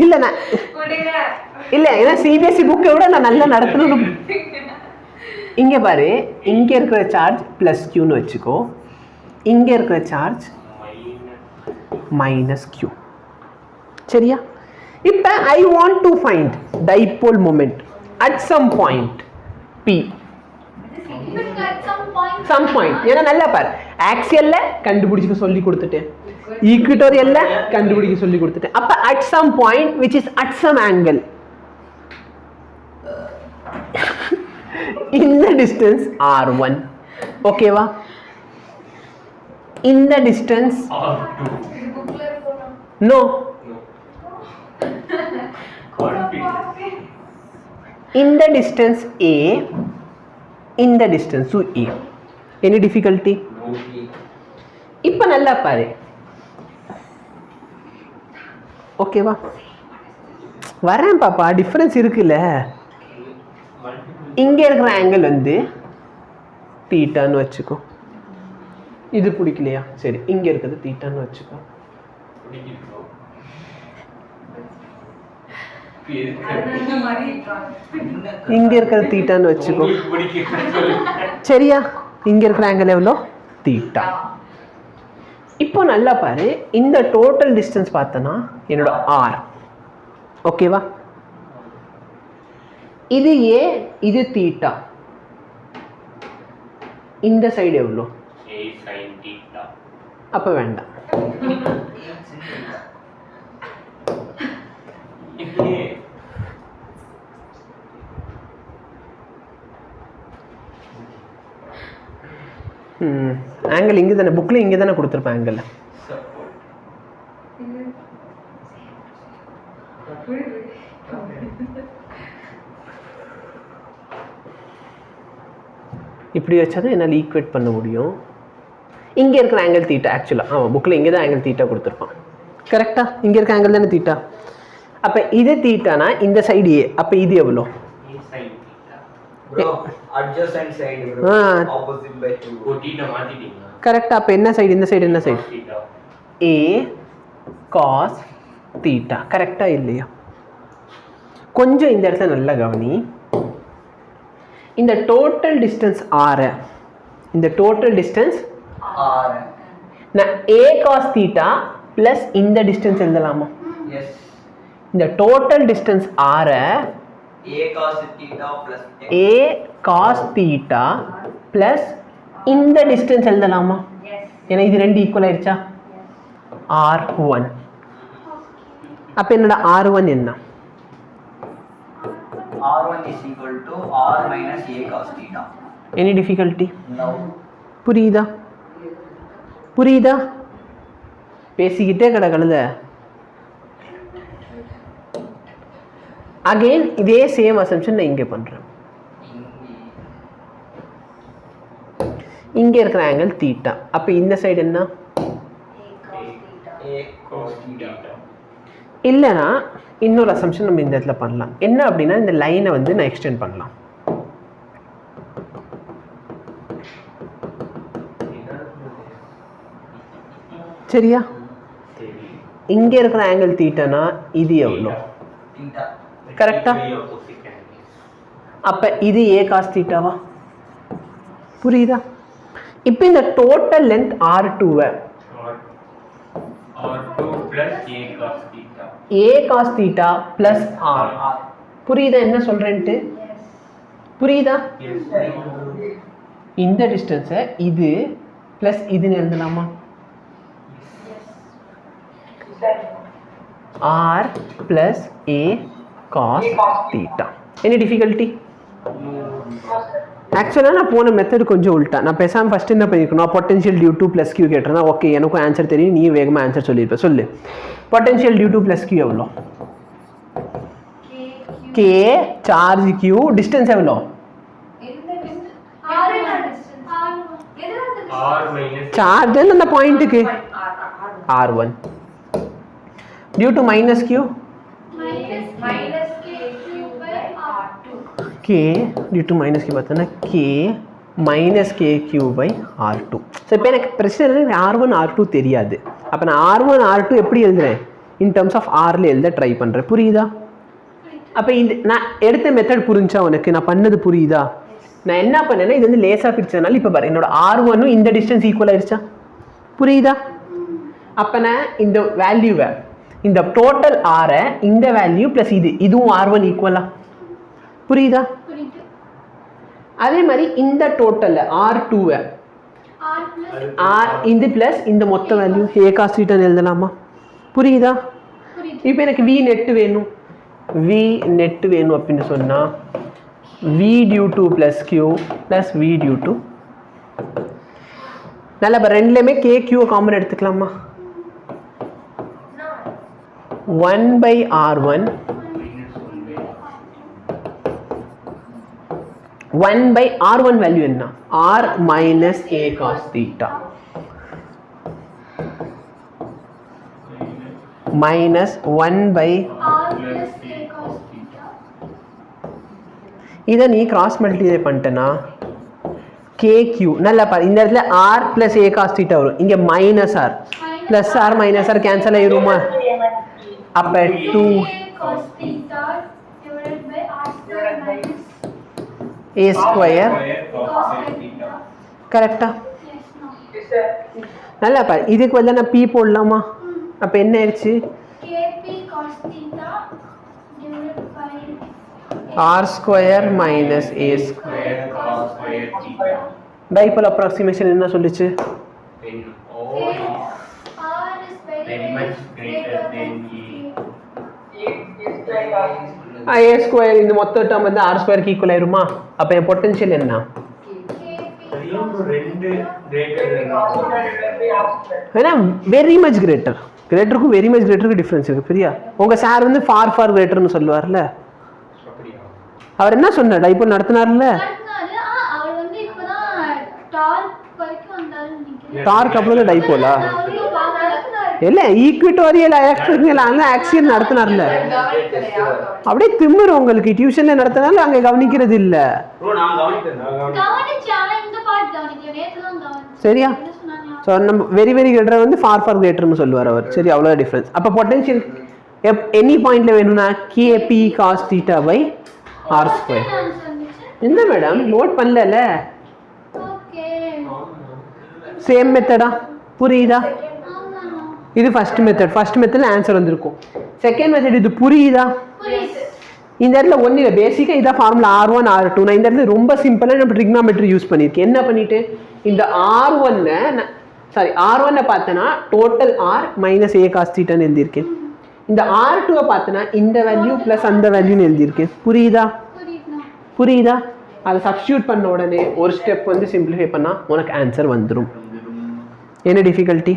இல்லைண்ணா இல்லை, ஏன்னா சிபிஎஸ்சி புக்கை விட நான் நல்லா நடத்தணும். இங்கே பாரு, இங்கே இருக்கிற சார்ஜ் ப்ளஸ் க்யூன்னு வச்சுக்கோ, இங்கே இருக்கிற சார்ஜ் மைனஸ் க்யூ. சரியா? இப்போ I want to find dipole moment at some point P. Some point ஏன்னா நல்லா பாரு, ஆக்சியல்ல கண்டுபிடிச்சு சொல்லி கொடுத்துட்டேன், ஈக்விட்டோரியல்ல கண்டுபிடிக்க சொல்லி கொடுத்துட்டேன். அப்ப at some point which is at some angle in the distance r1, okay va, in the distance r2, no in the distance a, in the distance to a. Any difficulty? இப்ப நல்லா பாரு, ஓகேவா? வரேன் பாப்பா, டிஃபரன்ஸ் இருக்குல்ல. இங்க இருக்கிற angle வந்து தீட்டான்னு வச்சுக்கோ. இது பிடிக்கலையா? சரி, இங்க இருக்கிறது தீட்டான்னு வச்சுக்கோ. இங்க இருக்கிறது தீட்டான்னு வச்சுக்கோ. சரியா? இங்க இருக்கிற ஆங்கிள் எவ்வளோ? தீட்டா. இப்போ நல்லா பாரு, இந்த டோட்டல் டிஸ்டன்ஸ் பார்த்தனா என்னோட ஆர், ஓகேவா? இது ஏ, இது தீட்டா. இந்த சைடு எவ்வளோ? அப்ப வேண்டாம். ஆங்கிள் இங்கே தானே, புக்கில் இங்கே தானே கொடுத்துருப்பேன் ஆங்கிள். இப்படி வச்சாதான் என்னால் ஈக்குவேட் பண்ண முடியும். இங்கே இருக்கிற ஆங்கிள் தீட்டா ஆக்சுவலாக, ஆமாம் புக்கில் இங்கே தான் ஆங்கிள் தீட்டா கொடுத்துருப்பான். கரெக்டாக இங்கே இருக்க ஆங்கிள் தானே தீட்டா. அப்போ இது தீட்டானா இந்த சைடு ஏ, அப்போ இது எவ்வளோ? கரெக்டா? அப்ப என்ன சைடு? இந்த சைடு என்ன சைடு? ஏ காஸ் தீட்டா. கரெக்டா இல்லையா? கொஞ்சம் இந்த இடத்துல நல்லா கவனி. இந்த டோட்டல் டிஸ்டன்ஸ் ஆர், இந்த டோட்டல் டிஸ்டன்ஸ் ஆர் நான் ஏ காஸ் தீட்டா பிளஸ் இந்த டிஸ்டன்ஸ் எழுதலாமா? இந்த total distance R a cos theta plus இந்த டிஸ்டன்ஸ் எழுதலாமா? ஏன்னா இது ரெண்டு ஈக்குவல் ஆயிடுச்சா? r1. அப்ப என்னோட r1 என்ன? r1 is equal to r minus a cos theta. Any difficulty? No. புரியுதா? புரியுதா? பேசிக்கிட்டே கிடக்கழுத. அகெயின் இதே சேம் அசம்ஷன் நான் இங்கே பண்ணுறேன். இங்கே இருக்கிற ஆங்கிள் தீட்டா. அப்போ இந்த சைடு என்ன? இல்லைனா இன்னொரு அசம்ஷன் நம்ம இந்த இடத்துல பண்ணலாம். என்ன அப்படின்னா இந்த லைனை வந்து நான் எக்ஸ்டெண்ட் பண்ணலாம். சரியா? இங்கே இருக்கிற ஆங்கிள் தீட்டானா இது எவ்வளோ? கரெக்டா? அப்ப இது ஏ காஸ் தீட்டாவா? புரியுதா? இப்போ இந்த total length r2 a cos theta plus r. புரியுதா என்ன சொல்றேன்ட்டு? புரியுதா? இந்த டிஸ்டன்ஸை இது பிளஸ் இதுன்னு எழுதலாமா? r plus a cos theta. Any difficulty? ஆக்சுவலாக நான் போன மெத்தட் கொஞ்சம் உள்ட்டா. நான் பேசாமல் ஃபஸ்ட் என்ன பண்ணியிருக்கணும், potential due to plus Q கேட்டிருந்தா ஓகே எனக்கும் ஆன்சர் தெரியும், நீ வேகமாக ஆன்சர் சொல்லியிருப்ப. சொல்லு, potential due to plus Q எவ்வளோ? கே சார்ஜ் கியூ, டிஸ்டன்ஸ் எவ்வளோ? சார்ஜ் அந்த பாயிண்ட்டுக்கு r1 due to minus Q k due to minus q பார்த்தோன்னா k minus kq by r2. So இப்போ எனக்கு பிரச்சனை இல்லை, r1 r2 தெரியாது. அப்போ நான் r1 r2 எப்படி எழுதுறேன்? இன் டர்ம்ஸ் ஆஃப் ஆரில் எழுத ட்ரை பண்ணுறேன். புரியுதா? அப்போ இந்த நான் எடுத்த மெத்தட் புரிஞ்சா உனக்கு? நான் பண்ணது புரியுதா? நான் என்ன பண்ணேன்னா இது வந்து லேசாக பிரிச்சதுனால இப்போ பாரு என்னோட R1 இந்த டிஸ்டன்ஸ் ஈக்குவல் ஆயிடுச்சா? புரியுதா? அப்போ நான் இந்த வேல்யூவை இந்த டோட்டல் ஆரை இந்த வேல்யூ ப்ளஸ் இதுவும் R1 ஈக்குவலா? புரியுதா? அதே மாதிரி இந்த டோட்டல் R2வை ஆர் இது ப்ளஸ் இந்த மொத்த வேல்யூ ஏ காஸ் தீட்டான்னு எழுதலாமா? புரியுதா? இப்போ எனக்கு வி நெட்டு வேணும். வி நெட்டு வேணும் அப்படின்னு சொன்னால் V due to plus Q plus V due to. நல்லா இப்போ ரெண்டுலேயுமே கே கியூவை காமன் எடுத்துக்கலாமா? 1/R1 1/R1 வேல்யூ என்ன? R minus A cos theta minus 1/R plus A cos theta. இதை நீ கிராஸ் மல்டிப்ளை பண்ணிட்டேன்னா KQ நல்லா பாரு இந்த இடத்துல R plus A cos theta வரும். இங்கே minus R plus R minus R cancel ஆயிருமா? அப்போ 2 A square கரெக்டா? நல்லா பாரு இதுக்கு வந்து நான் P போடலாமா? அப்போ என்ன ஆயிடுச்சு? R square minus A square dipole approximation என்ன சொல்லுச்சு? A ஸ்கொயர் இந்த மொத்த டேர்ம் வந்து R ஸ்கொயருக்கு ஈக்குவல் ஆயிருமா? அப்போ என் பொட்டன்ஷியல் என்ன? ஏன்னா வெரி மச் கிரேட்டர். கிரேட்டருக்கும் வெரி மச் கிரேட்டருக்கு டிஃப்ரென்ஸ் இருக்கு. பிரியா உங்க சார் வந்து ஃபார் கிரேட்டர்னு சொல்லுவார்ல. அவர் என்ன சொன்னார்? டைபோல் நடத்தினார்ல. டார்க் அப்புறம் டைபோலா இல்ல ஈக்விட்டோரியல் ஆக்சியல் நடத்தினார்ல. அப்படியே திமிரு உங்களுக்கு. டியூஷன்ல நடத்தினாலும் அங்க கவனிக்கிறது இல்ல. சரியா? ஸோ நம்ம வெரி வெரி கிரேட்டர் வந்து ஃபார் கிரேட்டர்னு சொல்லுவார் அவர். சரி அவ்வளோ டிஃப்ரென்ஸ். அப்போ பொட்டன்ஷியல் எனி பாயிண்ட்ல வேணும்னா KP cos theta by R square. என்ன மேடம் நோட் பண்ணல? சேம் மெத்தடா? புரியுதா? இது ஃபர்ஸ்ட் மெத்தட்ல ஆன்சர் வந்திருக்கும். செகண்ட் மெத்தட் இது புரியுதா? இந்த இடத்துல ஒன்றும் இல்லை, பேசிக்காக இதான் ஃபார்முலா R1 R2. நான் இந்த இடத்துல ரொம்ப சிம்பிளாக நம்ம ட்ரிக்னாமெட்ரி யூஸ் பண்ணியிருக்கேன். என்ன பண்ணிட்டு இந்த R1 பார்த்தேன்னா total R minus A cos thetaன்னு எழுதியிருக்கேன். இந்த R2 பார்த்தேன்னா இந்த வேல்யூ ப்ளஸ் அந்த வேல்யூன்னு எழுதியிருக்கேன். புரியுதா? அதை சப்ஸ்டியூட் பண்ண உடனே ஒரு ஸ்டெப் வந்து சிம்பிளிஃபை பண்ணால் உனக்கு ஆன்சர் வந்துடும். என்ன டிஃபிகல்ட்டி?